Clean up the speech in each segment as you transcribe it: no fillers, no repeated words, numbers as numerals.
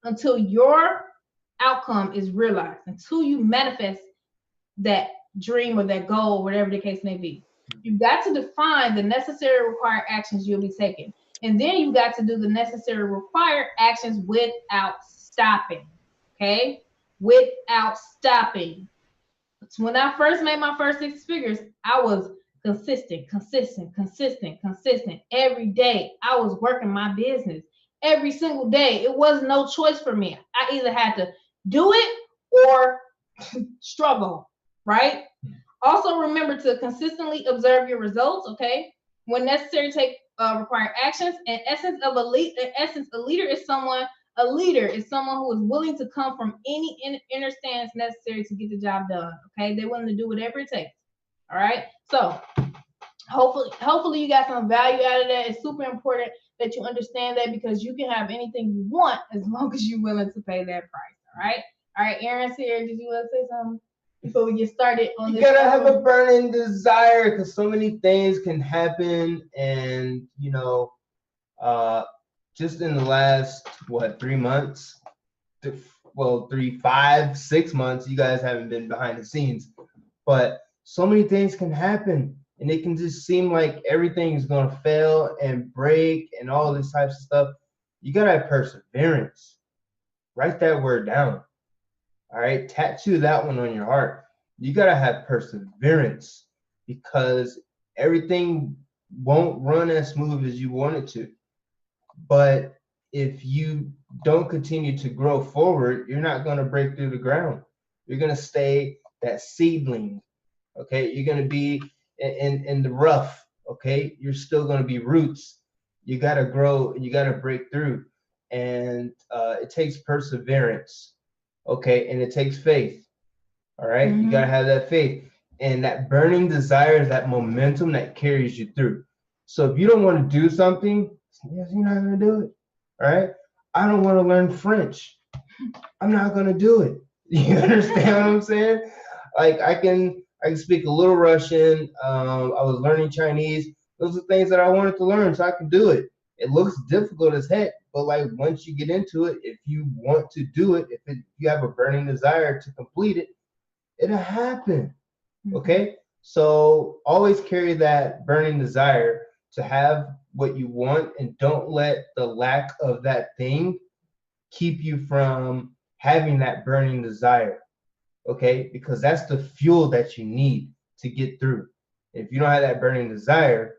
until your outcome is realized, until you manifest that dream or that goal, whatever the case may be. You've got to define the necessary required actions you'll be taking. And then you got to do the necessary required actions without stopping. Okay? Without stopping. When I first made my first 6 figures, I was consistent every day. I was working my business every single day. It was no choice for me. I either had to do it or struggle, right? Also, remember to consistently observe your results, okay? When necessary, take required actions. In essence, a leader is someone who is willing to come from any inner stance necessary to get the job done, okay? They're willing to do whatever it takes, all right? So hopefully you got some value out of that. It's super important that you understand that, because you can have anything you want as long as you're willing to pay that price, all right? All right, Aaron's here. Did you want to say something before we get started on this? You gotta have a burning desire, because so many things can happen. And just in the last 3 months, 3, 5, 6 months, you guys haven't been behind the scenes, but so many things can happen, and it can just seem like everything is gonna fail and break and all this types of stuff. You gotta have perseverance. Write that word down. All right, tattoo that one on your heart. You gotta have perseverance, because everything won't run as smooth as you want it to. But if you don't continue to grow forward, you're not gonna break through the ground. You're gonna stay that seedling. Okay, you're gonna be in the rough. Okay, you're still gonna be roots. You gotta grow and you gotta break through, and it takes perseverance. Okay, and it takes faith. All right, you gotta have that faith, and that burning desire is that momentum that carries you through. So if you don't want to do something, you're not gonna do it. All right, I don't want to learn French. I'm not gonna do it. You understand what I'm saying? Like I can speak a little Russian. I was learning Chinese. Those are things that I wanted to learn, so I can do it. It looks difficult as heck, but like once you get into it, if you want to do it, if you have a burning desire to complete it, it'll happen. Okay? So always carry that burning desire to have what you want, and don't let the lack of that thing keep you from having that burning desire. Okay? Because that's the fuel that you need to get through. If you don't have that burning desire,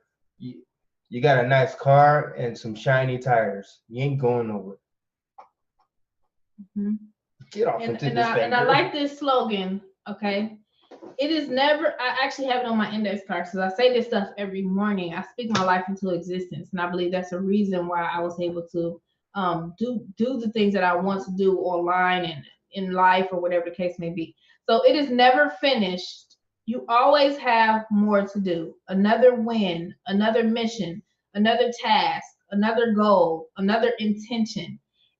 you got a nice car and some shiny tires. You ain't going nowhere. Get off into this thing. And I like this slogan, okay? It is never, I actually have it on my index card, because I say this stuff every morning. I speak my life into existence, and I believe that's a reason why I was able to do the things that I want to do online and in life, or whatever the case may be. So it is never finished. You always have more to do. Another win, another mission, another task, another goal, another intention.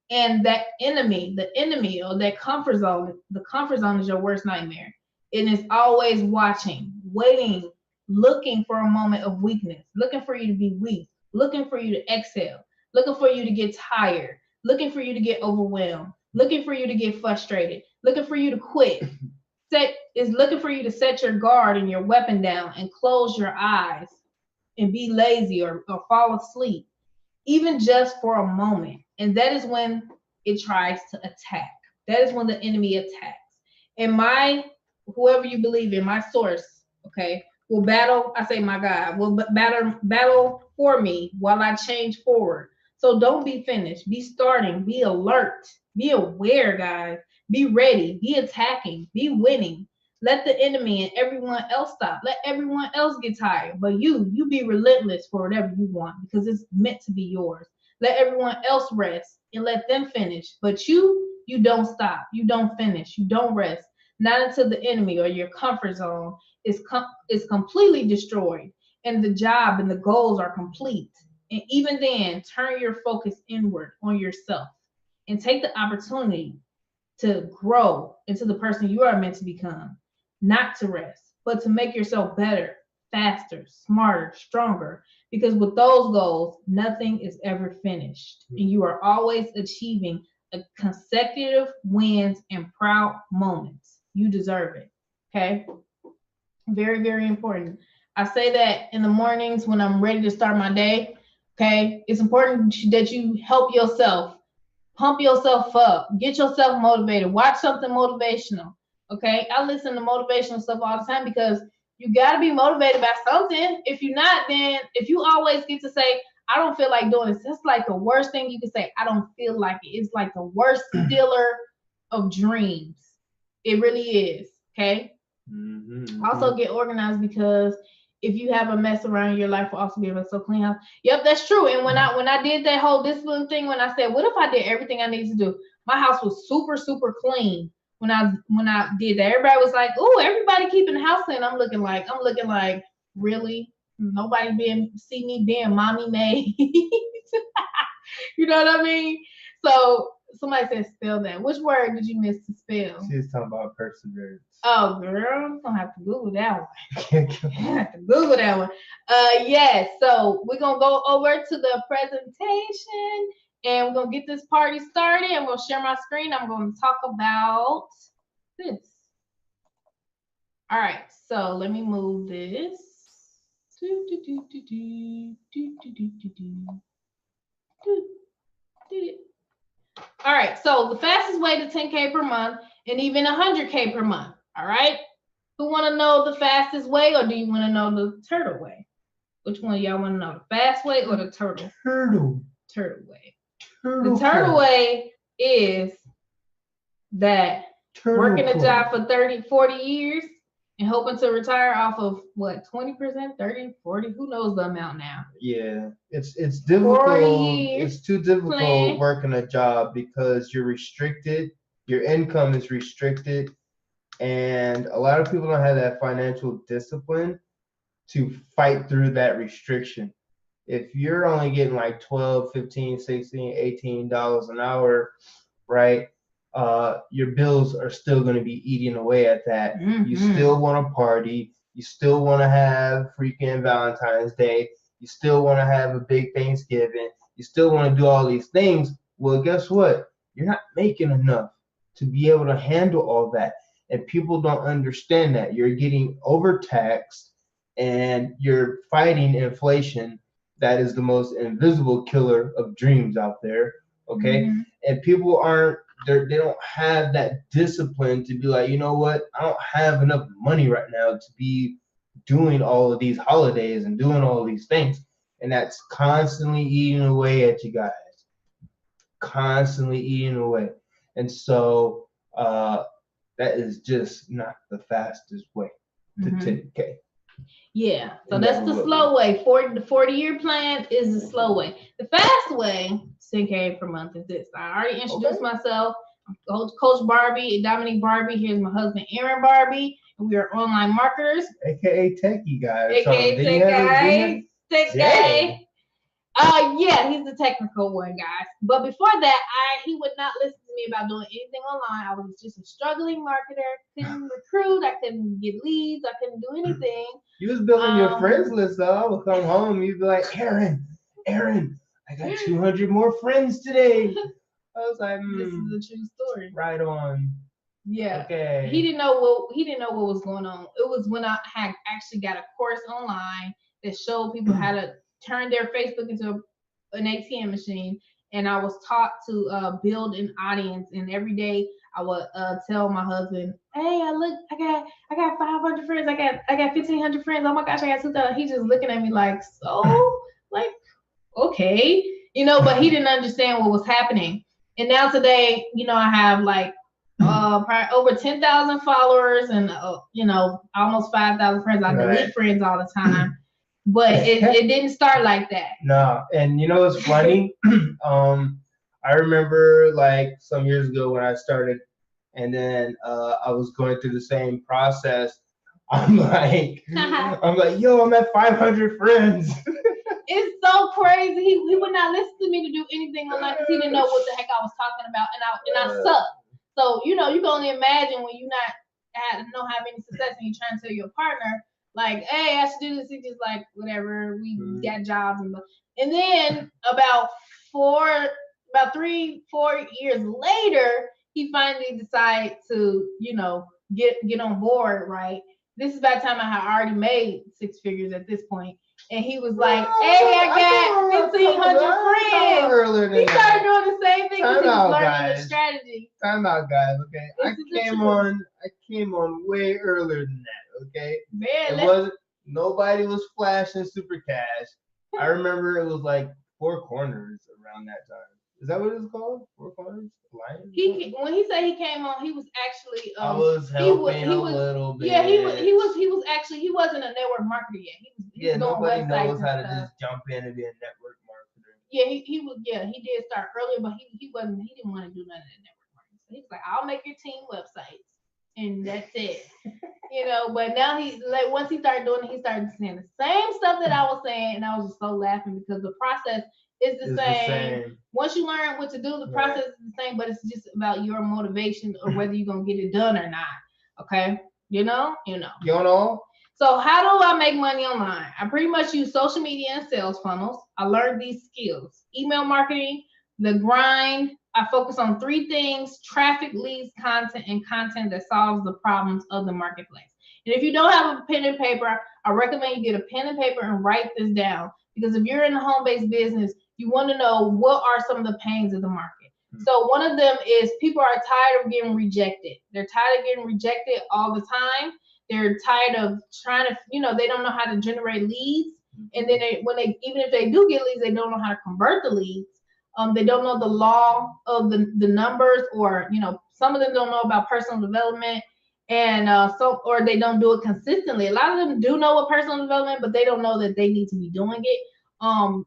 And that the enemy or that comfort zone, the comfort zone is your worst nightmare. It is always watching, waiting, looking for a moment of weakness, looking for you to be weak, looking for you to exhale, looking for you to get tired, looking for you to get overwhelmed, looking for you to get frustrated, looking for you to quit. Is looking for you to set your guard and your weapon down and close your eyes and be lazy or fall asleep, even just for a moment. And that is when it tries to attack. That is when the enemy attacks. And whoever you believe in, my source, okay, will battle. I say my God will battle for me while I change forward. So don't be finished. Be starting. Be alert. Be aware, guys. Be ready. Be attacking. Be winning. Let the enemy and everyone else stop. Let everyone else get tired. But you be relentless for whatever you want, because it's meant to be yours. Let everyone else rest and let them finish. But you don't stop. You don't finish. You don't rest. Not until the enemy or your comfort zone is completely destroyed and the job and the goals are complete. And even then, turn your focus inward on yourself and take the opportunity to grow into the person you are meant to become. Not to rest, but to make yourself better, faster, smarter, stronger. Because with those goals, nothing is ever finished. And you are always achieving consecutive wins and proud moments. You deserve it. Okay. Very, very important. I say that in the mornings when I'm ready to start my day. Okay. It's important that you help yourself, pump yourself up, get yourself motivated, watch something motivational. Okay. I listen to motivational stuff all the time because you got to be motivated by something. If you're not, then if you always get to say, I don't feel like doing this, that's like the worst thing you can say. I don't feel like it. It's like the worst stealer of dreams. It really is. Okay. Also get organized, because if you have a mess around your life, will also be able to clean house. Yep, that's true. And when I did that whole discipline thing, when I said, what if I did everything I needed to do? My house was super, super clean when I did that. Everybody was like, "Oh, everybody keeping the house clean." I'm looking like, really? Nobody see me being mommy maid. You know what I mean? So somebody said spell that. Which word did you miss to spell? She's talking about perseverance. Oh, girl, I'm gonna have to Google that one. I have to Google that one. Yes. So we're gonna go over to the presentation, and we're gonna get this party started. I'm gonna share my screen. I'm gonna talk about this. All right. So let me move this. All right, so the fastest way to 10K per month and even 100K per month. All right, who want to know the fastest way, or do you want to know the turtle way? Which one y'all want to know, the fast way or the turtle? Turtle way. The turtle way is that working a job for 30, 40 years and hoping to retire off of what, 20%, 30, 40, who knows the amount now? Yeah, it's difficult. It's too difficult working a job because you're restricted. Your income is restricted, and a lot of people don't have that financial discipline to fight through that restriction. If you're only getting like 12, 15, 16, $18 an hour, right? Your bills are still going to be eating away at that. Mm-hmm. You still want to party. You still want to have freaking Valentine's Day. You still want to have a big Thanksgiving. You still want to do all these things. Well, guess what? You're not making enough to be able to handle all that. And people don't understand that. You're getting overtaxed and you're fighting inflation. That is the most invisible killer of dreams out there. Okay. Mm-hmm. And people they don't have that discipline to be like, you know what? I don't have enough money right now to be doing all of these holidays and doing all of these things. And that's constantly eating away at you guys. Constantly eating away. And so that is just not the fastest way to 10K. Yeah, so that's the slow way. The 40-year plan is the slow way. The fast way, 10K per month, is this. I already introduced myself. I'm Coach Barbie, Dominique Barbie. Here's my husband, Aaron Barbie. And we are online marketers. AKA Techie Guy. AKA Tech Guy. Yeah, he's the technical one, guys. But before that, he would not listen to me about doing anything online. I was just a struggling marketer. Couldn't recruit. I couldn't get leads. I couldn't do anything. You was building your friends list, though. I would come home. You'd be like, Aaron, I got 200 more friends today. I was like, this is a true story. Right on. Yeah. Okay. He didn't know what was going on. It was when I had actually got a course online that showed people how to turn their Facebook into an ATM machine, and I was taught to build an audience. And every day I would tell my husband, "Hey, I got 500 friends. I got 1,500 friends. Oh my gosh, I got 2,000." He's just looking at me like, so, like, okay, But he didn't understand what was happening. And now today, I have like probably over 10,000 followers and almost 5,000 friends. I delete friends all the time. But it didn't start like that. No, and what's funny? I remember like some years ago when I started, and then I was going through the same process. I'm like, yo, I'm at 500 friends. It's so crazy. He would not listen to me to do anything online because he didn't know what the heck I was talking about, and I suck. So you can only imagine when you don't have any success and you're trying to tell your partner, like, hey, I should do this. He's just like, whatever. We got jobs and then about about 3-4 years later, he finally decided to, get on board, right? This is by the time I had already made 6 figures at this point. And he was like, hey, I got 1,500 friends. He started doing the same thing because he was learning the strategy. Time out, guys, okay? I came on way earlier than that, okay? Man, nobody was flashing super cash. I remember it was like Four Corners around that time. Is that what it was called? Four Corners? Lions? When he said he came on, he was actually I was helping a little bit. Yeah, he was actually, he wasn't a network marketer yet. He was nobody knows how to just jump in and be a network marketer. Yeah, he did start earlier, but he didn't want to do none of that network marketing. So he was like, I'll make your team websites and that's it. But now once he started doing it, he started saying the same stuff that I was saying, and I was just so laughing because the process is the same. Once you learn what to do, the process is the same, but it's just about your motivation or whether you're gonna get it done or not. Okay, you know. So how do I make money online? I pretty much use social media and sales funnels. I learned these skills: email marketing, the grind. I focus on 3 things: traffic, leads, content, and content that solves the problems of the marketplace. And if you don't have a pen and paper, I recommend you get a pen and paper and write this down, because if you're in a home-based business, you want to know what are some of the pains of the market. So one of them is people are tired of getting rejected. They're tired of getting rejected all the time. They're tired of trying to, they don't know how to generate leads. And then even if they do get leads, they don't know how to convert the leads. They don't know the law of the numbers, or, some of them don't know about personal development, and or they don't do it consistently. A lot of them do know what personal development, but they don't know that they need to be doing it.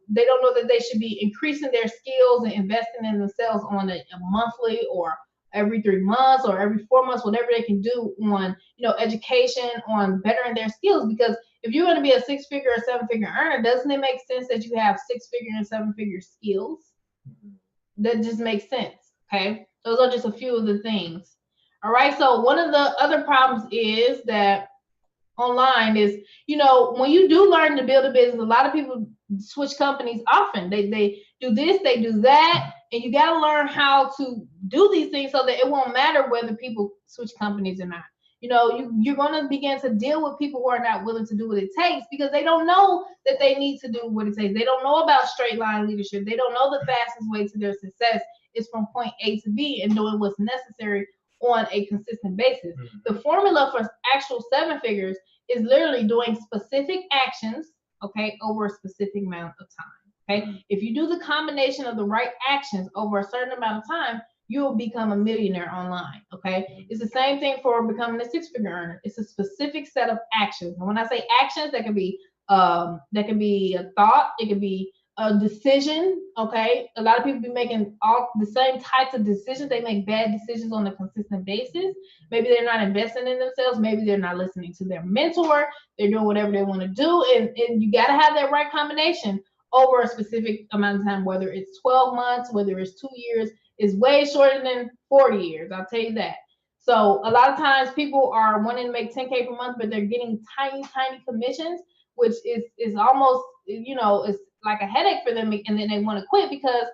They don't know that they should be increasing their skills and investing in themselves on a monthly or every 3 months or every 4 months, whatever they can do on, education, on bettering their skills. Because if you're going to be a 6-figure or 7-figure earner, doesn't it make sense that you have 6-figure and 7-figure skills? That just makes sense. Okay. Those are just a few of the things. All right. So one of the other problems is that online is, when you do learn to build a business, a lot of people switch companies often. They do this, they do that, and you got to learn how to do these things so that it won't matter whether people switch companies or not. You're going to begin to deal with people who are not willing to do what it takes, because they don't know that they need to do what it takes. They don't know about straight line leadership. They don't know the fastest way to their success is from point A to B and doing what's necessary on a consistent basis. The formula for actual 7 figures is literally doing specific actions, okay, over a specific amount of time. Okay. If you do the combination of the right actions over a certain amount of time, you will become a millionaire online. Okay. It's the same thing for becoming a 6-figure earner. It's a specific set of actions. And when I say actions, that can be a thought, it can be a decision. Okay. A lot of people be making all the same types of decisions. They make bad decisions on a consistent basis. Maybe they're not investing in themselves. Maybe they're not listening to their mentor. They're doing whatever they want to do. And you got to have that right combination over a specific amount of time, whether it's 12 months, whether it's 2 years. Is way shorter than 40 years. I'll tell you that. So a lot of times people are wanting to make 10K per month, but they're getting tiny commissions, which is almost, it's like a headache for them. And then they want to quit because,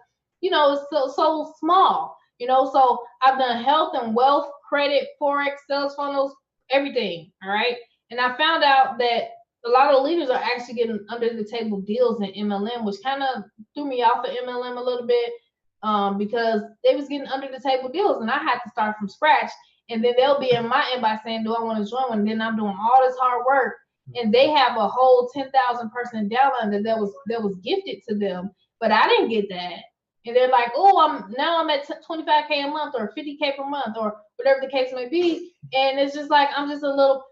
it's so small, so I've done health and wealth, credit, Forex, sales funnels, everything. All right. And I found out that a lot of leaders are actually getting under the table deals in MLM, which kind of threw me off of MLM a little bit. Because they was getting under the table deals, and I had to start from scratch. And then they'll be in my inbox saying, do I want to join one? And then I'm doing all this hard work, and they have a whole 10,000 person downline that was gifted to them, but I didn't get that. And they're like, oh, I'm at 25K a month or 50K per month or whatever the case may be. And it's just like, I'm just a little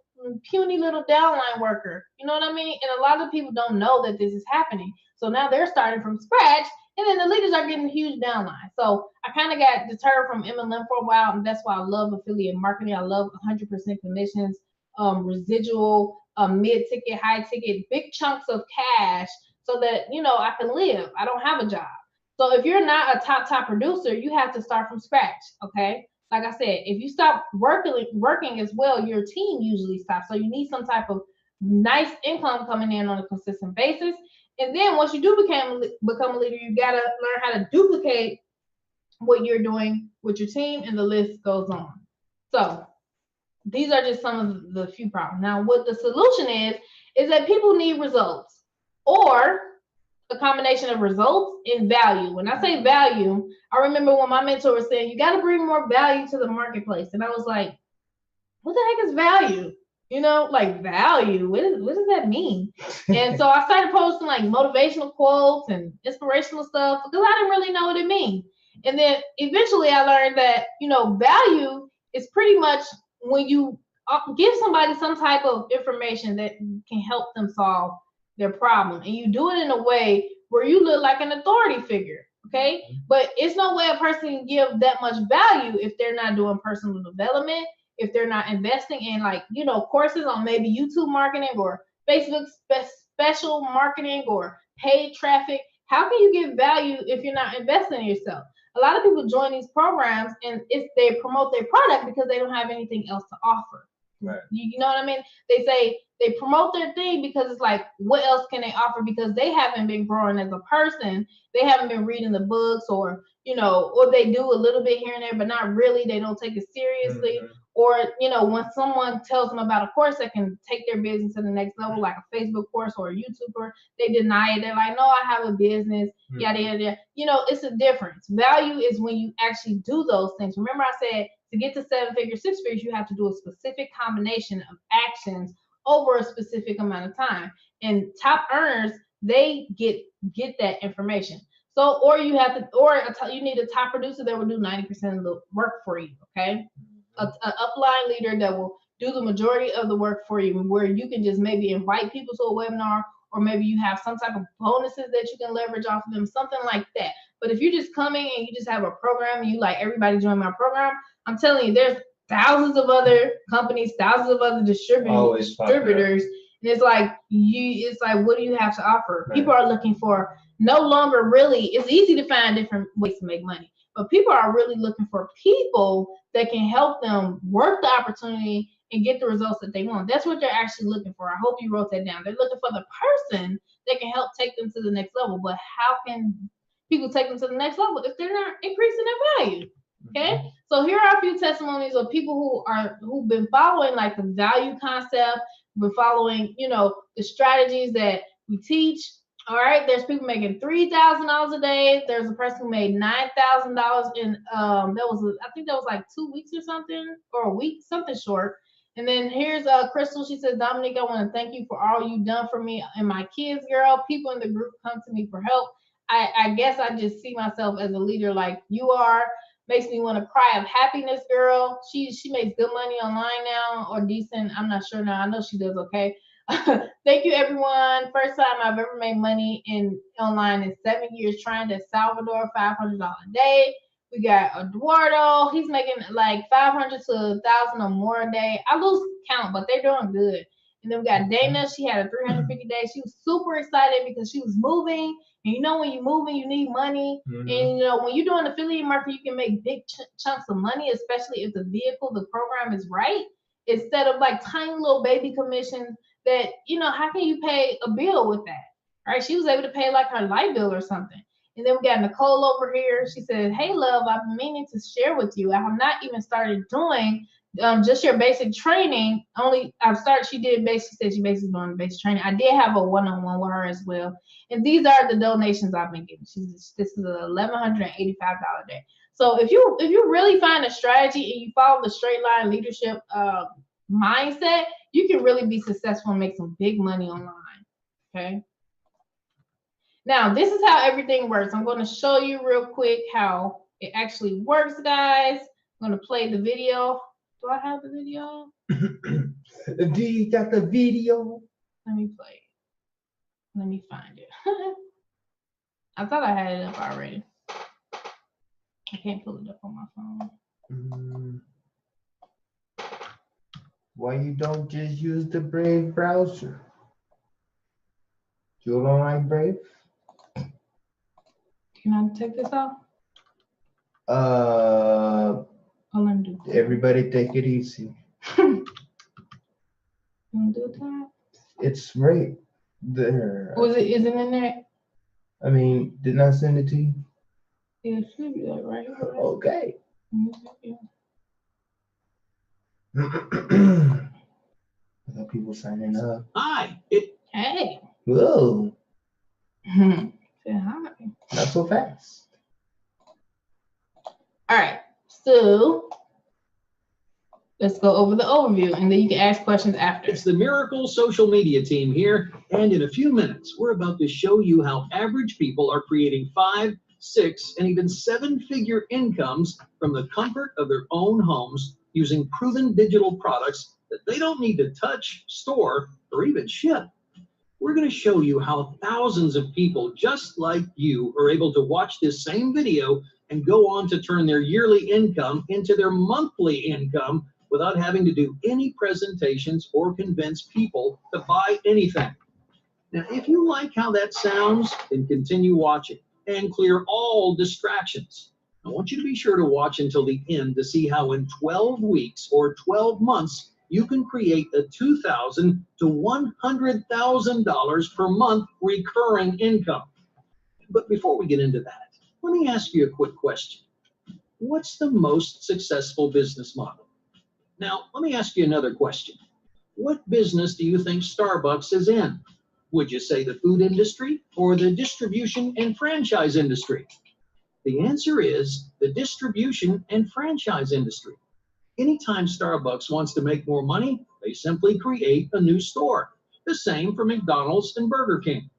puny little downline worker. You know what I mean? And a lot of people don't know that this is happening. So now they're starting from scratch. And then the leaders are getting huge downline. So I kind of got deterred from MLM for a while, and that's why I love affiliate marketing. I love 100% commissions, residual, mid-ticket, high-ticket, big chunks of cash so that, I can live. I don't have a job. So if you're not a top producer, you have to start from scratch, okay? Like I said, if you stop working as well, your team usually stops. So you need some type of nice income coming in on a consistent basis. And then once you do become a leader, you got to learn how to duplicate what you're doing with your team, and the list goes on. So these are just some of the few problems. Now, what the solution is that people need results, or a combination of results and value. When I say value, I remember when my mentor was saying, you got to bring more value to the marketplace. And I was like, what the heck is value? Like value, what does that mean? And so I started posting like motivational quotes and inspirational stuff because I didn't really know what it meant. And then eventually I learned that, value is pretty much when you give somebody some type of information that can help them solve their problem. And you do it in a way where you look like an authority figure. Okay. But it's no way a person can give that much value if they're not doing personal development, if they're not investing in courses on maybe YouTube marketing or Facebook special marketing or paid traffic. How can you give value if you're not investing in yourself? A lot of people join these programs and they promote their product because they don't have anything else to offer. Right. You know what I mean? They say they promote their thing because it's like, what else can they offer? Because they haven't been growing as a person. They haven't been reading the books, or they do a little bit here and there, but not really. They don't take it seriously. Mm-hmm. Or, when someone tells them about a course that can take their business to the next level, like a Facebook course or a YouTuber, they deny it. They're like, no, I have a business, yada, yada, yada. It's a difference. Value is when you actually do those things. Remember I said, to get to 7 figures, 6 figures, you have to do a specific combination of actions over a specific amount of time. And top earners, they get that information. So, or you have to, you need a top producer that will do 90% of the work for you, okay? An upline leader that will do the majority of the work for you, where you can just maybe invite people to a webinar, or maybe you have some type of bonuses that you can leverage off of them, something like that. But if you're just coming and you just have a program and you like, everybody join my program, I'm telling you, there's thousands of other companies, thousands of other distributors, and it's like, what do you have to offer? Right. People are looking for no longer really. It's easy to find different ways to make money, but people are really looking for people that can help them work the opportunity and get the results that they want. That's what they're actually looking for. I hope you wrote that down. They're looking for the person that can help take them to the next level. But how can people take them to the next level if they're not increasing their value? Okay, so here are a few testimonies of people who've been following like the value concept, been following, the strategies that we teach. All right, there's people making $3,000 a day. There's a person who made $9,000 in I think that was like 2 weeks or something, or a week, something short. And then here's Crystal. She says, Dominique, I want to thank you for all you've done for me and my kids, girl. People in the group come to me for help. I guess I just see myself as a leader like you are. Makes me want to cry of happiness, girl. She makes good money online now, or decent. I'm not sure now. I know she does okay. Thank you, everyone. First time I've ever made money online in 7 years, trying to Salvador, $500 a day. We got Eduardo. He's making like 500 to 1,000 or more a day. I lose count, but they're doing good. And then we got Dana. She had a 350 day. She was super excited because she was moving. And when you're moving, you need money. Mm-hmm. And when you're doing affiliate marketing, you can make big chunks of money, especially if the program is right. Instead of like tiny little baby commissions that, how can you pay a bill with that? Right? She was able to pay like her light bill or something. And then we got Nicole over here. She said, hey, love, I've been meaning to share with you. I have not even started doing just your basic training. She said she basically doing basic training. I did have a one-on-one with her as well. And these are the donations I've been getting. This is a $1,185 a day. So if you really find a strategy and you follow the straight line leadership mindset, you can really be successful and make some big money online. Okay. Now, this is how everything works. I'm going to show you real quick how it actually works, guys. I'm going to play the video. Do I have the video? Do you got the video? Let me play it. Let me find it. I thought I had it up already. I can't pull it up on my phone. Why you don't just use the Brave browser? You don't like Brave? Can I take this off? Everybody take it easy. Do that? It's right there. Is it in there? I mean, didn't I send it to you? Yeah, it should be like right here. Okay. I got people signing up. Hi. Hey. Whoa. Say hi. Not so fast. All right. So let's go over the overview, and then you can ask questions after. It's the Miracle Social Media team here, and in a few minutes, we're about to show you how average people are creating 5, 6, and even 7-figure incomes from the comfort of their own homes using proven digital products that they don't need to touch, store, or even ship. We're going to show you how thousands of people just like you are able to watch this same video and go on to turn their yearly income into their monthly income without having to do any presentations or convince people to buy anything. Now, if you like how that sounds, then continue watching and clear all distractions. I want you to be sure to watch until the end to see how in 12 weeks or 12 months, you can create a $2,000 to $100,000 per month recurring income. But before we get into that, let me ask you a quick question. What's the most successful business model? Now, let me ask you another question. What business do you think Starbucks is in? Would you say the food industry or the distribution and franchise industry? The answer is the distribution and franchise industry. Anytime Starbucks wants to make more money, they simply create a new store. The same for McDonald's and Burger King.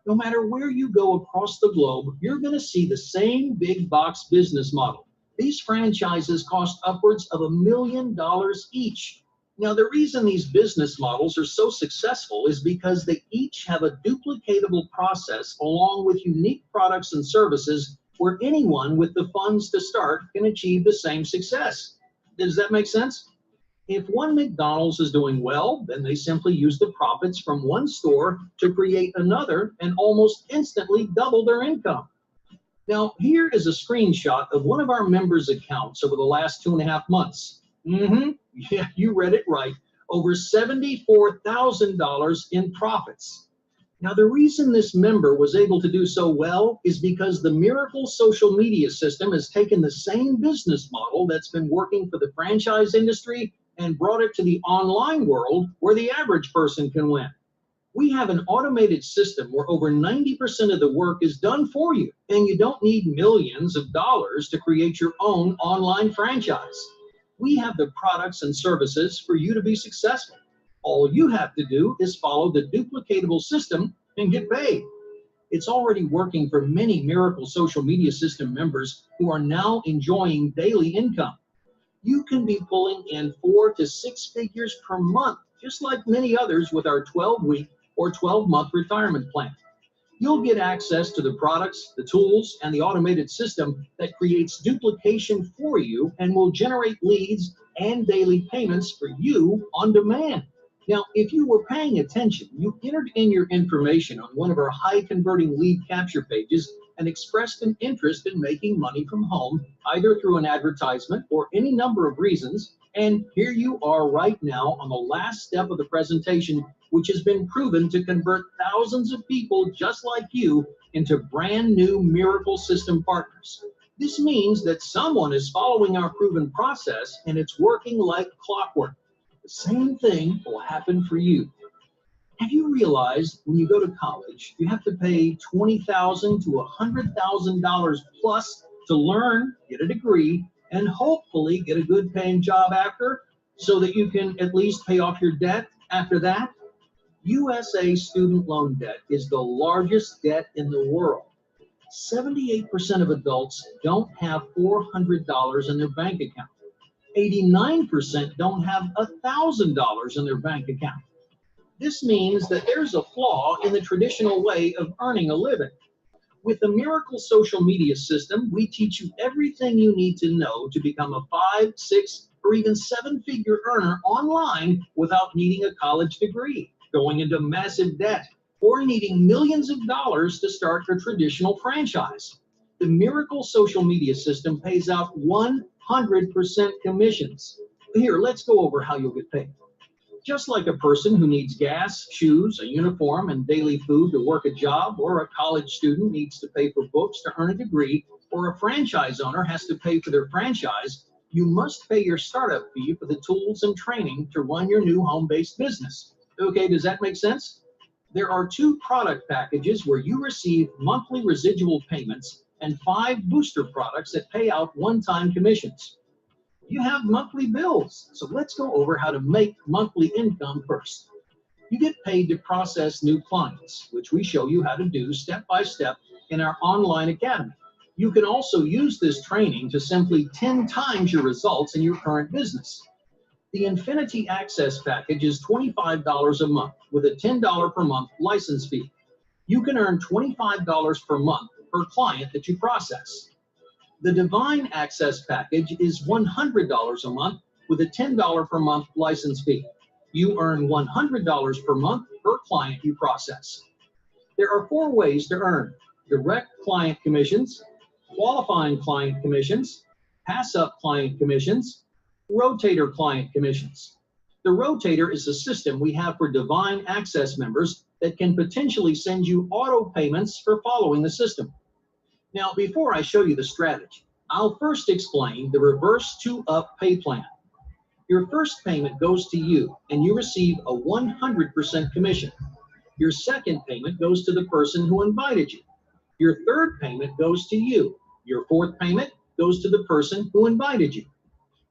No matter where you go across the globe, you're going to see the same big box business model. These franchises cost upwards of $1 million each. Now, the reason these business models are so successful is because they each have a duplicatable process along with unique products and services where anyone with the funds to start can achieve the same success. Does that make sense? If one McDonald's is doing well, then they simply use the profits from one store to create another and almost instantly double their income. Now, here is a screenshot of one of our members' accounts over the last 2.5 months. Yeah, you read it right. Over $74,000 in profits. Now, the reason this member was able to do so well is because the Miracle social media system has taken the same business model that's been working for the franchise industry and brought it to the online world where the average person can win. We have an automated system where over 90% of the work is done for you, and you don't need millions of dollars to create your own online franchise. We have the products and services for you to be successful. All you have to do is follow the duplicatable system and get paid. It's already working for many Miracle social media system members who are now enjoying daily income. You can be pulling in 4 to 6 figures per month, just like many others with our 12-week or 12-month retirement plan. You'll get access to the products, the tools, and the automated system that creates duplication for you and will generate leads and daily payments for you on demand. Now, if you were paying attention, you entered in your information on one of our high-converting lead capture pages and expressed an interest in making money from home, either through an advertisement or any number of reasons. And here you are right now on the last step of the presentation, which has been proven to convert thousands of people just like you into brand new Miracle System partners. This means that someone is following our proven process and it's working like clockwork. The same thing will happen for you. Have you realized when you go to college, you have to pay $20,000 to $100,000 plus to learn, get a degree, and hopefully get a good paying job after, so that you can at least pay off your debt after that? USA student loan debt is the largest debt in the world. 78% of adults don't have $400 in their bank account. 89% don't have $1,000 in their bank account. This means that there's a flaw in the traditional way of earning a living. With the Miracle social media system, we teach you everything you need to know to become a 5, 6, or even 7-figure earner online without needing a college degree, going into massive debt, or needing millions of dollars to start a traditional franchise. The Miracle social media system pays out 100% commissions. Here, let's go over how you'll get paid. Just like a person who needs gas, shoes, a uniform, and daily food to work a job, or a college student needs to pay for books to earn a degree, or a franchise owner has to pay for their franchise, you must pay your startup fee for the tools and training to run your new home-based business. Okay, does that make sense? There are 2 product packages where you receive monthly residual payments and 5 booster products that pay out one-time commissions. You have monthly bills, so let's go over how to make monthly income first. You get paid to process new clients, which we show you how to do step by step in our online academy. You can also use this training to simply 10 times your results in your current business. The Infinity Access package is $25 a month with a $10 per month license fee. You can earn $25 per month per client that you process. The Divine Access package is $100 a month with a $10 per month license fee. You earn $100 per month per client you process. There are 4 ways to earn: direct client commissions, qualifying client commissions, pass-up client commissions, rotator client commissions. The rotator is a system we have for Divine Access members that can potentially send you auto payments for following the system. Now, before I show you the strategy, I'll first explain the reverse 2-up pay plan. Your first payment goes to you, and you receive a 100% commission. Your second payment goes to the person who invited you. Your third payment goes to you. Your fourth payment goes to the person who invited you.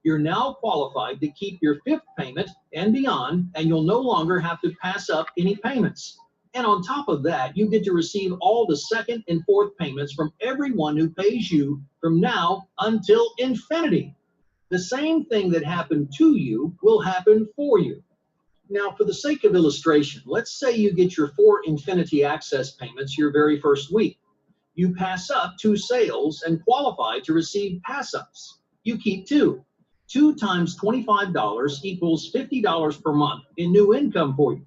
You're now qualified to keep your 5th payment and beyond, and you'll no longer have to pass up any payments. And on top of that, you get to receive all the 2nd and 4th payments from everyone who pays you from now until infinity. The same thing that happened to you will happen for you. Now, for the sake of illustration, let's say you get your 4 Infinity Access payments your very first week. You pass up 2 sales and qualify to receive pass-ups. You keep 2. 2 times $25 equals $50 per month in new income for you.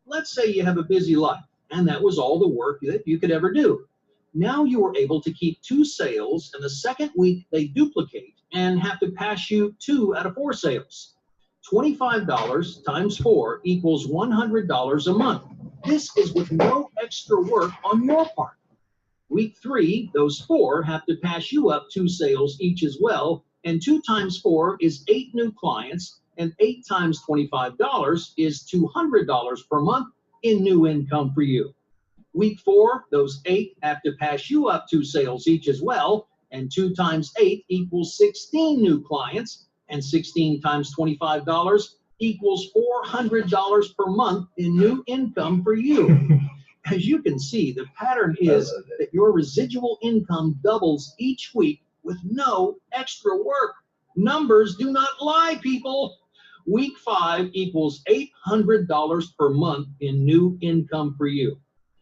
Let's say you have a busy life, and that was all the work that you could ever do. Now you are able to keep 2 sales, and the second week they duplicate and have to pass you 2 out of 4 sales. $25 times 4 equals $100 a month. This is with no extra work on your part. Week 3, those 4 have to pass you up 2 sales each as well, and 2 times 4 is 8 new clients, and 8 times $25 is $200 per month in new income for you. Week 4, those 8 have to pass you up 2 sales each as well, and 2 times 8 equals 16 new clients, and 16 times $25 equals $400 per month in new income for you. As you can see, the pattern is that your residual income doubles each week with no extra work. Numbers do not lie, people. Week 5 equals $800 per month in new income for you.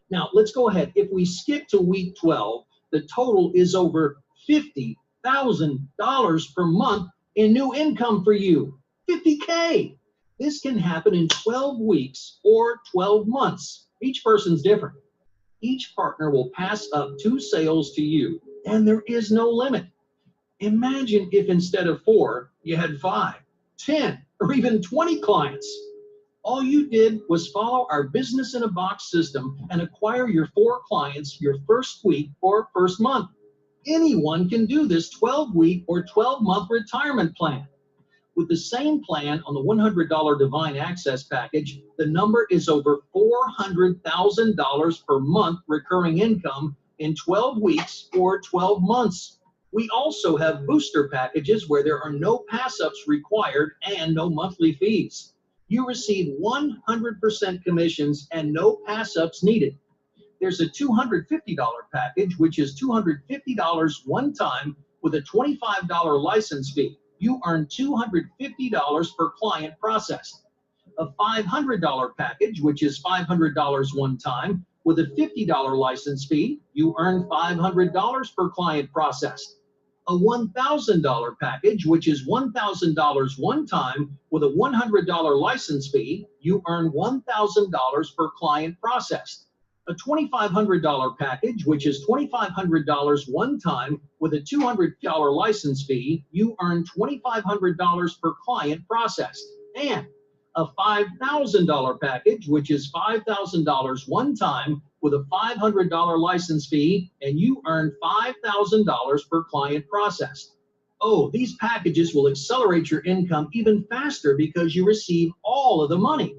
Now, let's go ahead. If we skip to week 12, the total is over $50,000 per month in new income for you. 50K. This can happen in 12 weeks or 12 months. Each person's different. Each partner will pass up 2 sales to you, and there is no limit. Imagine if instead of 4, you had 5, 10, or even 20 clients. All you did was follow our business in a box system and acquire your 4 clients your first week or first month. Anyone can do this 12-week or 12-month retirement plan. With the same plan on the $100 Divine Access package, the number is over $400,000 per month recurring income in 12 weeks or 12 months. We also have booster packages where there are no pass-ups required and no monthly fees. You receive 100% commissions and no pass-ups needed. There's a $250 package, which is $250 one time with a $25 license fee. You earn $250 per client processed. A $500 package, which is $500 one time with a $50 license fee. You earn $500 per client processed. A $1,000 package, which is $1,000 one time with a $100 license fee. You earn $1,000 per client processed. A $2,500 package, which is $2,500 one time with a $200 license fee, you earn $2,500 per client processed. And a $5,000 package, which is $5,000 one time with a $500 license fee, and you earn $5,000 per client processed. Oh, these packages will accelerate your income even faster because you receive all of the money.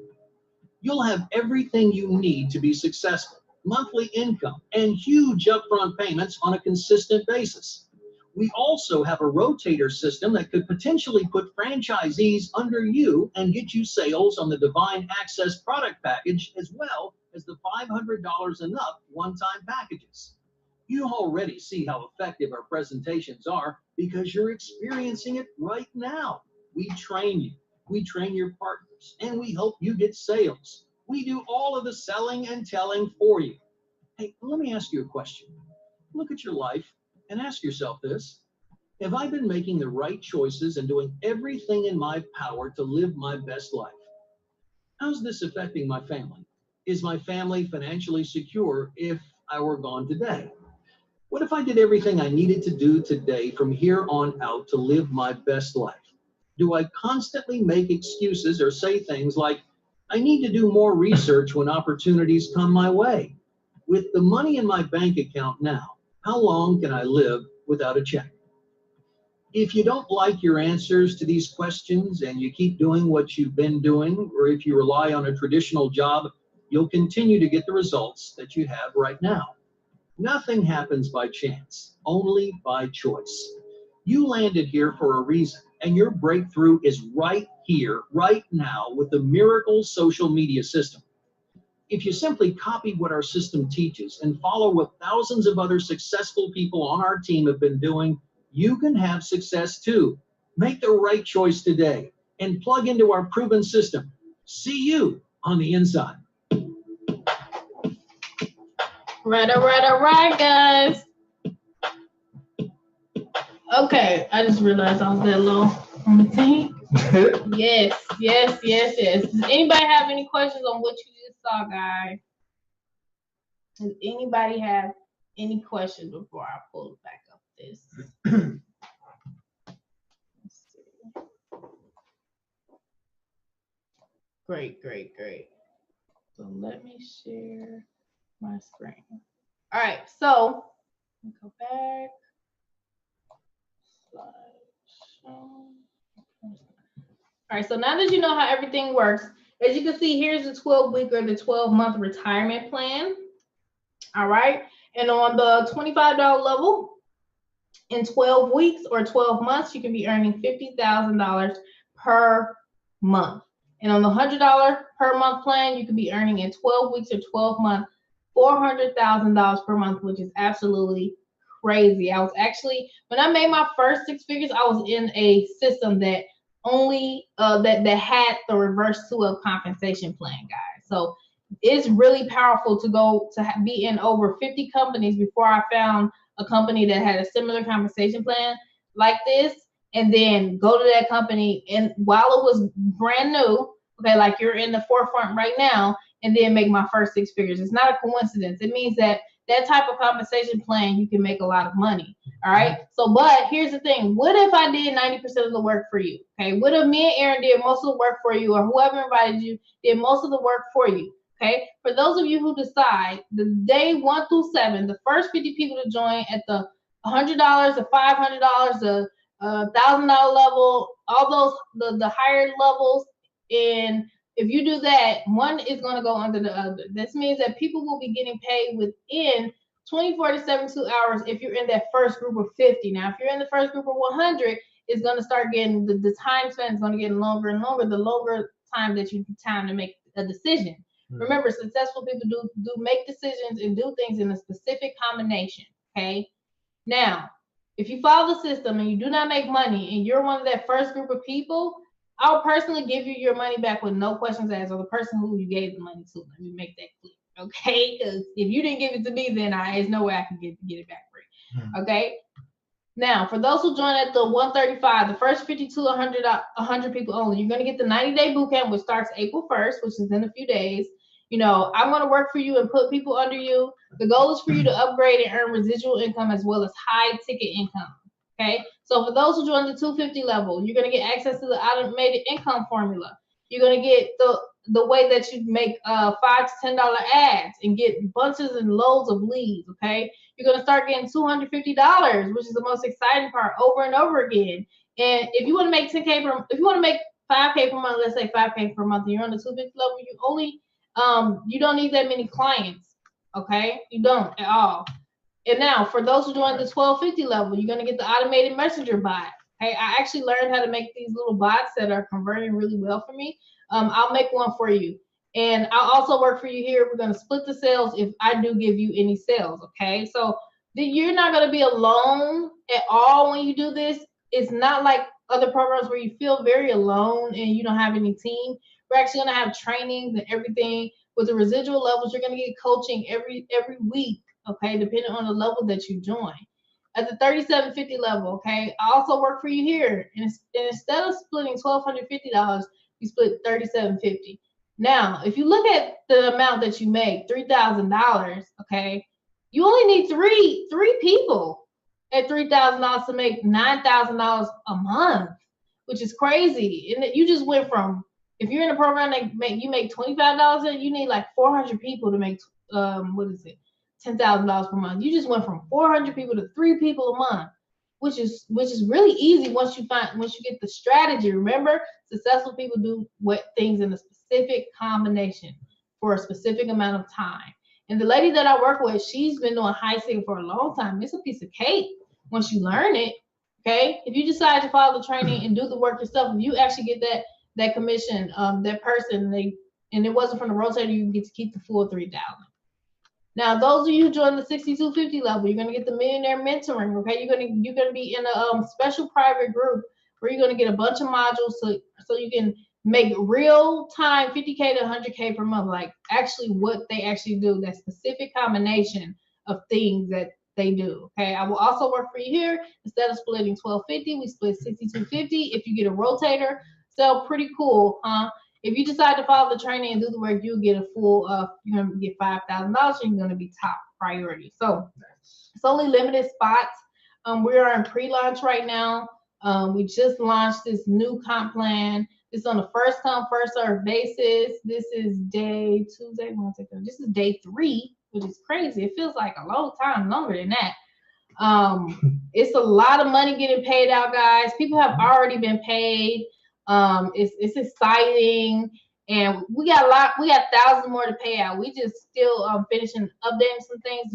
You'll have everything you need to be successful, monthly income, and huge upfront payments on a consistent basis. We also have a rotator system that could potentially put franchisees under you and get you sales on the Divine Access product package, as well as the $500 and up one-time packages. You already see how effective our presentations are because you're experiencing it right now. We train you, we train your partners, and we help you get sales. We do all of the selling and telling for you. Hey, let me ask you a question. Look at your life and ask yourself this: have I been making the right choices and doing everything in my power to live my best life? How's this affecting my family? Is my family financially secure if I were gone today? What if I did everything I needed to do today from here on out to live my best life? Do I constantly make excuses or say things like, I need to do more research when opportunities come my way? With the money in my bank account now, how long can I live without a check? If you don't like your answers to these questions and you keep doing what you've been doing, or if you rely on a traditional job, you'll continue to get the results that you have right now. Nothing happens by chance, only by choice. You landed here for a reason, and your breakthrough is right here, right now, with the miracle social media system. If you simply copy what our system teaches and follow what thousands of other successful people on our team have been doing, you can have success too. Make the right choice today and plug into our proven system. See you on the inside. All right, guys. Okay, I just realized I was that low on the thing. Yes. Does anybody have any questions on what you just saw, guys? Does anybody have any questions before I pull back up this? Let's see. Great. So let me share my screen. All right, so let me go back. Slideshow. All right, so now that you know how everything works, as you can see, here's the 12-week or the 12-month retirement plan. All right, and on the $25 level, in 12 weeks or 12 months, you can be earning $50,000 per month. And on the $100 per month plan, you can be earning in 12 weeks or 12 months, $400,000 per month, which is absolutely crazy. I was actually, when I made my first six figures, I was in a system that only that had the reverse 2-up compensation plan, guys. So it's really powerful to go to be in over 50 companies before I found a company that had a similar compensation plan like this, and then go to that company, and while it was brand new, okay, like you're in the forefront right now, and then make my first six figures. It's not a coincidence. It means that that type of compensation plan, you can make a lot of money. All right. So, but here's the thing. What if I did 90% of the work for you? Okay. What if me and Aaron did most of the work for you, or whoever invited you did most of the work for you? Okay. For those of you who decide the day 1 through 7, the first 50 people to join at the $100, the $500, the $1,000 level, all those, the higher levels, and if you do that, one is going to go under the other. This means that people will be getting paid within 24 to 72 hours if you're in that first group of 50. Now, if you're in the first group of 100, it's going to start getting, the time span is going to get longer and longer, the longer time that you time to make a decision. Mm-hmm. Remember, successful people do make decisions and do things in a specific combination, okay? Now, if you follow the system and you do not make money and you're one of that first group of people, I'll personally give you your money back with no questions asked, or the person who you gave the money to. Let me make that clear, okay? Because if you didn't give it to me, then there's no way I can get it back free, okay? Now, for those who join at the 135, the first 50 to 100 people only, you're going to get the 90-day boot camp, which starts April 1st, which is in a few days. You know, I'm going to work for you and put people under you. The goal is for you to upgrade and earn residual income as well as high ticket income. Okay, so for those who join the 250 level, you're going to get access to the automated income formula. You're gonna get the way that you make $5 to $10 ads and get bunches and loads of leads. Okay, you're gonna start getting $250, which is the most exciting part, over and over again. And if you want to make 10K if you want to make 5K per month, let's say 5K per month, and you're on the 250 level, you don't need that many clients. Okay, you don't at all. And now, for those who join the 1250 level, you're gonna get the automated messenger bot. Okay, I actually learned how to make these little bots that are converting really well for me. I'll make one for you, and I'll also work for you here. We're gonna split the sales if I do give you any sales. Okay, so you're not gonna be alone at all when you do this. It's not like other programs where you feel very alone and you don't have any team. We're actually gonna have trainings and everything. With the residual levels, you're gonna get coaching every week. Okay, depending on the level that you join. At the 3750 level, okay, I also work for you here. And instead of splitting $1,250, you split 3750. Now, if you look at the amount that you make, $3,000, okay, you only need three people at $3,000 to make $9,000 a month, which is crazy. And you just went from, if you're in a program that you make $25, and you need like 400 people to make $10,000 per month. You just went from 400 people to 3 people a month, which is really easy once you get the strategy. Remember, successful people do things in a specific combination for a specific amount of time. And the lady that I work with, she's been doing high ticket for a long time. It's a piece of cake once you learn it. Okay, if you decide to follow the training and do the work yourself, if you actually get that commission, that person, and it wasn't from the rotator, you get to keep the full 3,000. Now, those of you who join the 6250 level, you're gonna get the millionaire mentoring. Okay, you're gonna be in a special private group where you're gonna get a bunch of modules so you can make real time 50K to 100K per month, like actually what they actually do, that specific combination of things that they do. Okay, I will also work for you here. Instead of splitting 1250, we split 6250. If you get a rotator, so pretty cool, huh? If you decide to follow the training and do the work, you'll get a full you're gonna get $5,000, and you're gonna be top priority. So it's only limited spots. We are in pre-launch right now. We just launched this new comp plan. It's on a first come, first serve basis. This is Tuesday, Wednesday. This is day 3, which is crazy. It feels like a long time, longer than that. It's a lot of money getting paid out, guys. People have already been paid. It's exciting, and we got thousands more to pay out. We just still finishing updating some things.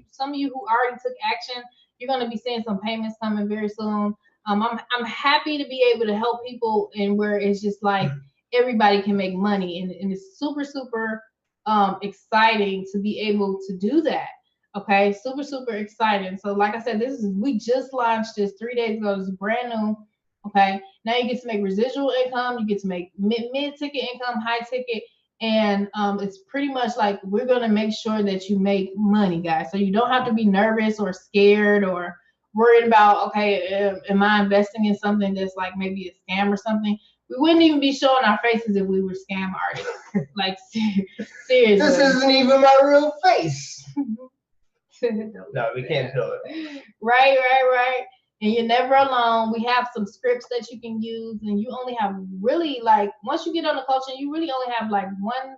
Some of you who already took action, you're gonna be seeing some payments coming very soon. I'm happy to be able to help people, and where it's just like everybody can make money, and it's super exciting to be able to do that. Okay, super exciting. So like I said, we just launched this 3 days ago. It's brand new. Okay, now you get to make residual income, you get to make mid-ticket income, high ticket, and it's pretty much like we're gonna make sure that you make money, guys. So you don't have to be nervous or scared or worried about, okay, am I investing in something that's like maybe a scam or something? We wouldn't even be showing our faces if we were scam artists. Like seriously. This isn't even my real face. No, we can't do it. Right. And you're never alone. We have some scripts that you can use, and you only have really, like, once you get on the coaching, you really only have like one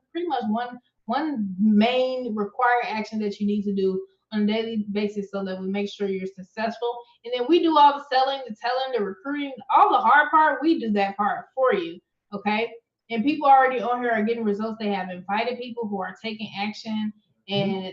main required action that you need to do on a daily basis so that we make sure you're successful. And then we do all the selling, the telling, the recruiting, all the hard part. We do that part for you. Okay. And people already on here are getting results. They have invited people who are taking action, and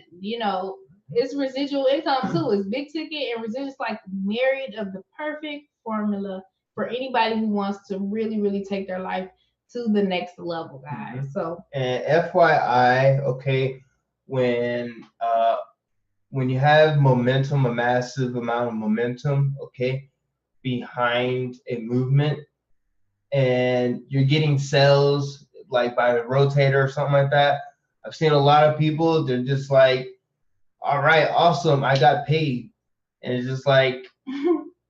it's residual income too. It's big ticket and residual. It's like married of the perfect formula for anybody who wants to really take their life to the next level, guys. So, and FYI, okay, when you have momentum, a massive amount of momentum, okay, behind a movement, and you're getting sales like by a rotator or something like that, I've seen a lot of people, they're just like, all right, awesome, I got paid. And it's just like,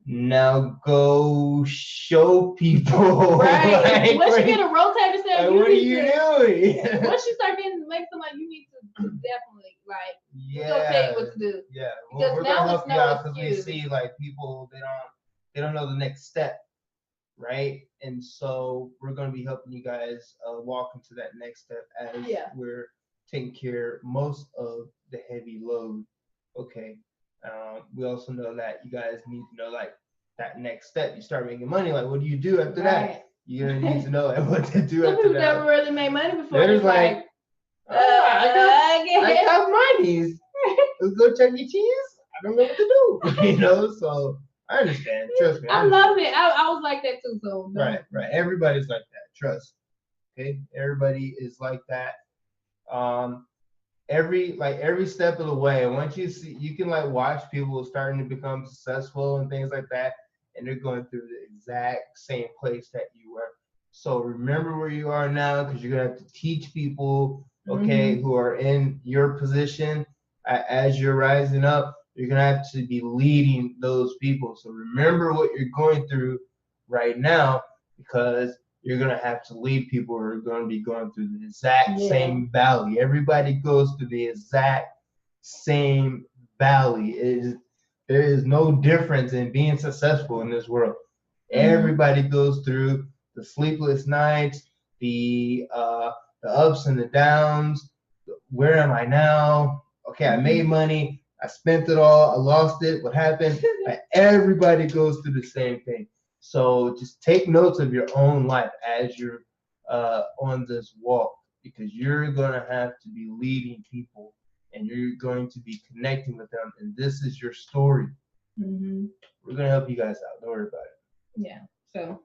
now go show people. Right. Like, once you get a rotator sale, what are you doing? Once you start getting to make some money, you need to definitely, like, we're gonna tell you what to do. Yeah. Because we're now gonna help it's you no out because we excuse. see like people, they don't know the next step. right? And so we're going to be helping you guys walk into that next step as we're taking care most of the heavy load. Okay. We also know that you guys need to know like that next step. You start making money. Like, what do you do after that? You're gonna need to know like, what to do after that. Some people never really made money before. There's like, I got money. Let's go Chuck E. Cheese. I don't know what to do. You know, so I understand. Trust me. I love it. I was like that too. So right. Everybody's like that. Trust. Okay, everybody is like that. Every step of the way. Once you see, you can like watch people starting to become successful and things like that, and they're going through the exact same place that you were. So remember where you are now, because you're gonna have to teach people, okay, who are in your position as you're rising up. You're gonna have to be leading those people. So remember what you're going through right now, because you're gonna have to lead people who are gonna be going through the exact same valley. Everybody goes through the exact same valley. There is no difference in being successful in this world. Everybody goes through the sleepless nights, the ups and the downs. Where am I now? Okay, I made money. I spent it all. I lost it. What happened? Everybody goes through the same thing. So just take notes of your own life as you're on this walk, because you're going to have to be leading people and you're going to be connecting with them. And this is your story. We're going to help you guys out. Don't worry about it. Yeah. So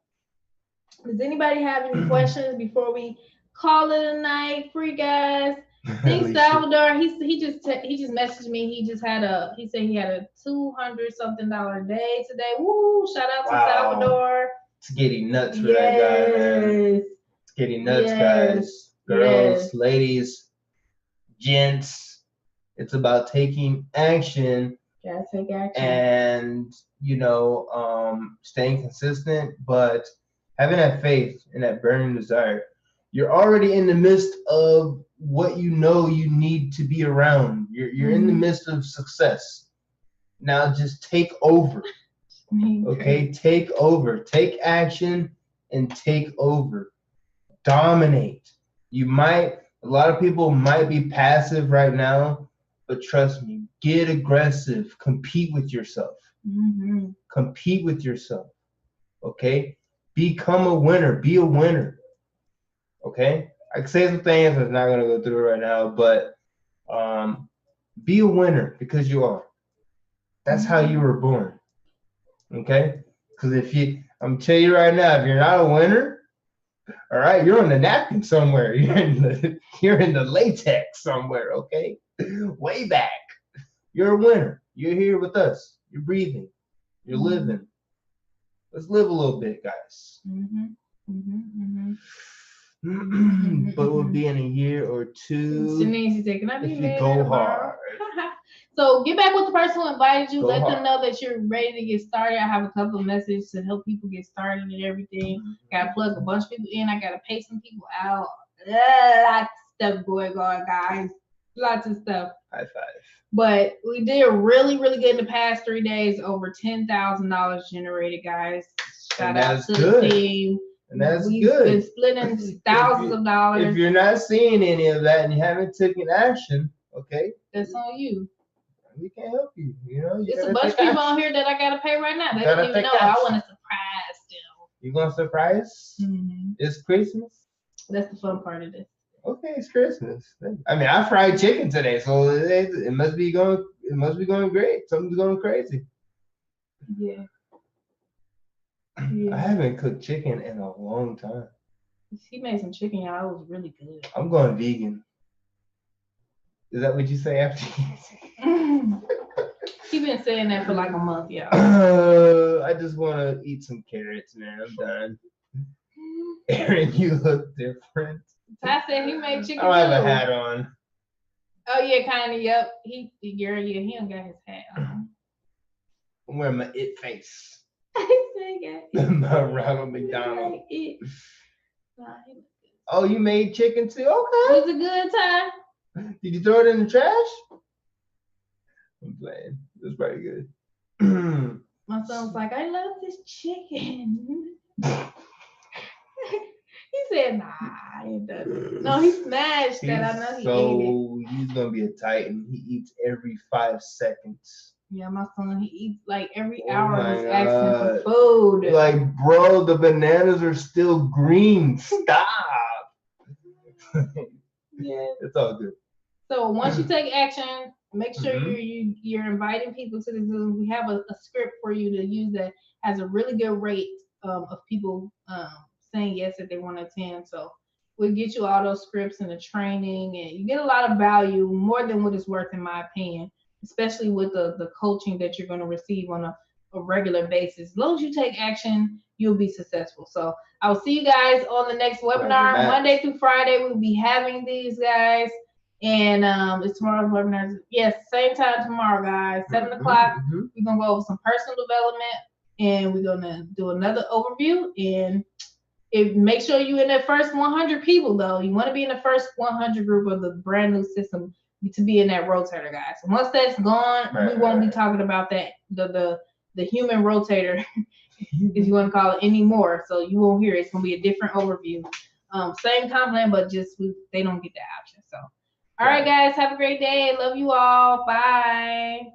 does anybody have any questions before we call it a night? Free guys. Think Salvador, he just messaged me. He said he had a $200-something day today. Woo! Shout out to Salvador. It's getting nuts for that guy, man. It's getting nuts, guys, girls, ladies, gents. It's about taking action. Gotta take action. And staying consistent, but having that faith and that burning desire. You're already in the midst of what you know you need to be around. You're in the midst of success. Now just take over. Okay? Take over. Take action and take over. Dominate. A lot of people might be passive right now, but trust me, get aggressive. Compete with yourself. Compete with yourself. Okay? Become a winner. Be a winner. Okay, I can say some things I'm not gonna go through it right now, but be a winner, because you are. That's how you were born. Okay, because I'm telling you right now, if you're not a winner, all right, you're on the napkin somewhere. You're in the latex somewhere. Okay, way back. You're a winner. You're here with us. You're breathing. You're living. Let's live a little bit, guys. But we'll be in a year or two. Shanice said, "Can I be if you go hard?" So get back with the person who invited you. Let them know that you're ready to get started. I have a couple of messages to help people get started and everything. Gotta plug a bunch of people in. I gotta pay some people out. Lots of stuff going on, guys. Lots of stuff. High five. But we did really, really good in the past 3 days. Over $10,000 generated, guys. Shout out to the team. And that's We've been splitting thousands of dollars. If you're not seeing any of that and you haven't taken action, okay, that's on you. We can't help you. There's a bunch of people on here that I gotta pay right now. They don't even know. I want to surprise them. You gonna surprise? It's Christmas. That's the fun part of this. Okay, it's Christmas. I mean, I fried chicken today, so it must be going. It must be going great. Something's going crazy. Yeah. I haven't cooked chicken in a long time. He made some chicken, y'all. It was really good. I'm going vegan. Is that what you say after? He been saying that for like a month, y'all. I just want to eat some carrots, man. I'm done. Aaron, you look different. I said he made chicken. I have a hat on. Oh yeah, kind of. Yep. He don't got his hat on. I'm wearing my it face. I said, my Ronald McDonald. Oh, you made chicken too? Okay. It was a good time. Did you throw it in the trash? I'm playing. It was pretty good. My son was like, I love this chicken. He said, nah, I ain't done it. No, he smashed that. I know he ate it. He's gonna be a titan. He eats every 5 seconds. Yeah, my son, he eats like every Oh hour my he's asking for God. food. Like, bro, the bananas are still green. Stop. Yeah. It's all good. So once you take action, make sure Mhm. you're inviting people to the Zoom. We have a script for you to use that has a really good rate of people saying yes that they want to attend. So we'll get you all those scripts and the training, and you get a lot of value, more than what it's worth, in my opinion, especially with the coaching that you're going to receive on a regular basis. As long as you take action, you'll be successful. So I will see you guys on the next webinar. Monday through Friday, we'll be having these guys. And it's tomorrow's webinar. Yes, same time tomorrow, guys. 7 o'clock. We're gonna go over some personal development, and we're gonna do another overview. And make sure you're in the first 100 people, though. You want to be in the first 100 group of the brand new system to be in that rotator, guys. So once that's gone, we won't be talking about that the human rotator, if you want to call it, anymore. So you won't hear it. It's gonna be a different overview. Same comp plan, but just they don't get that option. So. All right, guys. Have a great day. Love you all. Bye.